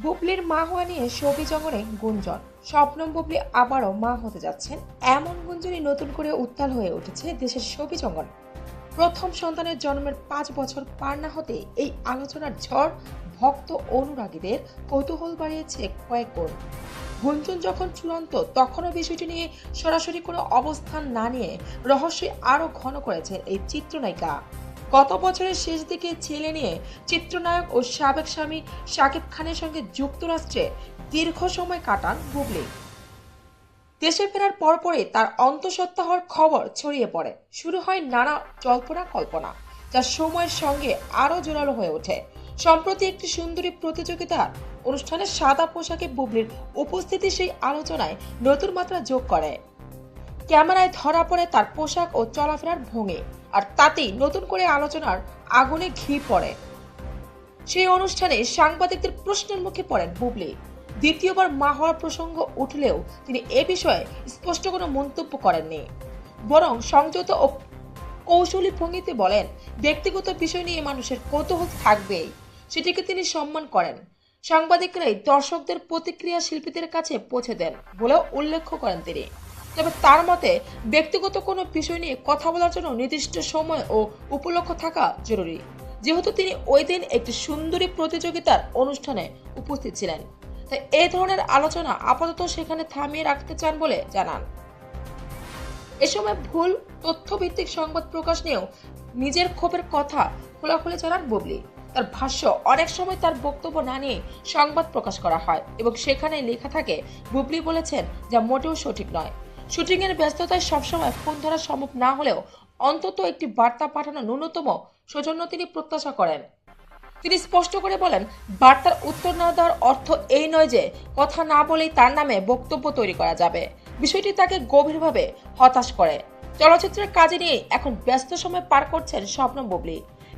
বুবলির মা হওয়া নিয়ে শোবিজ জগতে গুঞ্জন। শবনম বুবলি আবারও মা হতে যাচ্ছেন, এমন গুঞ্জনই নতুন করে উত্তাল হয়ে উঠেছে দেশের শোবিজ জগৎ। প্রথম সন্তানের জন্মের ৫ বছর পার না হতে এই আলোচনার ঝড় ভক্ত অনুরাগীদের কৌতূহল বাড়িয়েছে কয়েক গুণ। গুঞ্জন যখন চূড়ান্ত, তখনও বিষয়টি নিয়ে সরাসরি কোনো অবস্থান না নিয়ে রহস্যই আরো ঘন করেছেন এই চিত্রনায়িকা। গত বছরের শেষ দিকে ছেলে নিয়ে চিত্রনায়ক ও সাবেক স্বামী শাকিব খানের সঙ্গে যুক্তরাষ্ট্রে দীর্ঘ সময় কাটান বুবলি। দেশে ফেরার পরপরই তার অন্তঃসত্ত্বা হওয়ার খবর ছড়িয়ে পড়ে। শুরু হয় নানা জল্পনা কল্পনা, যা সময়ের সঙ্গে আরো জোরালো হয়ে ওঠে। সম্প্রতি একটি সুন্দরী প্রতিযোগিতার অনুষ্ঠানে সাদা পোশাকে বুবলির উপস্থিতি সেই আলোচনায় নতুন মাত্রা যোগ করে। ক্যামেরায় ধরা পড়ে তার পোশাক ও চলাফেরার ভঙ্গি, আর তাতেই নতুন করে আলোচনার আগুনে ঘি পড়ে। সেই অনুষ্ঠানে সাংবাদিকদের প্রশ্নের মুখে পড়েন বুবলি। দ্বিতীয়বার মা হওয়ার প্রসঙ্গ উঠলেও তিনি এ বিষয়ে স্পষ্ট কোনো মন্তব্য করেননি, বরং সংযত ও কৌশলী ভঙ্গিতে বলেন, ব্যক্তিগত বিষয় নিয়ে মানুষের কৌতূহল থাকবেই, সেটিকে তিনি সম্মান করেন। সাংবাদিকরাই দর্শকদের প্রতিক্রিয়া শিল্পীদের কাছে পৌঁছে দেন বলেও উল্লেখ করেন তিনি। তবে তার মতে ব্যক্তিগত কোনো বিষয় নিয়ে কথা বলার জন্য নির্দিষ্ট সময় ও উপলক্ষ থাকা জরুরি, যেহেতু তিনি ওই দিন একটি সুন্দরী প্রতিযোগিতার অনুষ্ঠানে উপস্থিত ছিলেন। তাই এই ধরনের আলোচনা আপাতত সেখানে থামিয়ে রাখতে চান বলে জানান। এ সময় ভুল তথ্যভিত্তিক সংবাদ প্রকাশ নিয়েও নিজের ক্ষোভের কথা খোলাখুলি জানান বুবলি। তার ভাষ্য, অনেক সময় তার বক্তব্য না নিয়ে সংবাদ প্রকাশ করা হয় এবং সেখানে লেখা থাকে বুবলি বলেছেন, যা মোটেও সঠিক নয়। শুটিং এর ব্যস্ততায় সবসময় ফোন ধরা সম্ভব না হলেও অন্তত একটি বার্তা পাঠানো ন্যূনতম সৌজন্য তিনি প্রত্যাশা করেন। তিনি স্পষ্ট করে বলেন, বার্তার উত্তর না দেওয়ার অর্থ এই নয় যে কথা না বলেই তার নামে বক্তব্য তৈরি করা যাবে। বিষয়টি তাকে গভীরভাবে হতাশ করে। চলচ্চিত্রের কাজে নিয়ে এখন ব্যস্ত সময় পার করছেন শবনম বুবলি।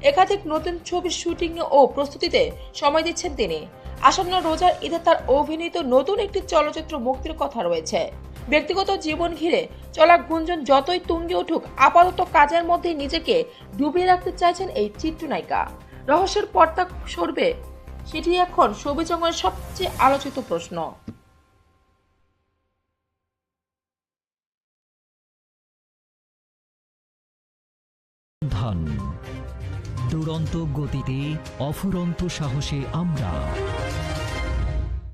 একাধিক নতুন ছবির শুটিং ও প্রস্তুতিতে সময় দিচ্ছেন তিনি। আসন্ন রোজার ঈদে তার অভিনীত নতুন একটি চলচ্চিত্র মুক্তির কথা রয়েছে। ব্যক্তিগত জীবন ঘিরে চলা গুঞ্জন যতই তুঙ্গে উঠুক, আপাতত কাজের মধ্যে নিজেকে ডুবিয়ে রাখতে চাইছেন এই চিত্রনায়িকা। রহস্যের পর্দা সরবে, সেটি এখন শোবিজ জগতের সবচেয়ে আলোচিত প্রশ্ন। দুরন্ত গতিতে অফুরন্ত সাহসে আমরা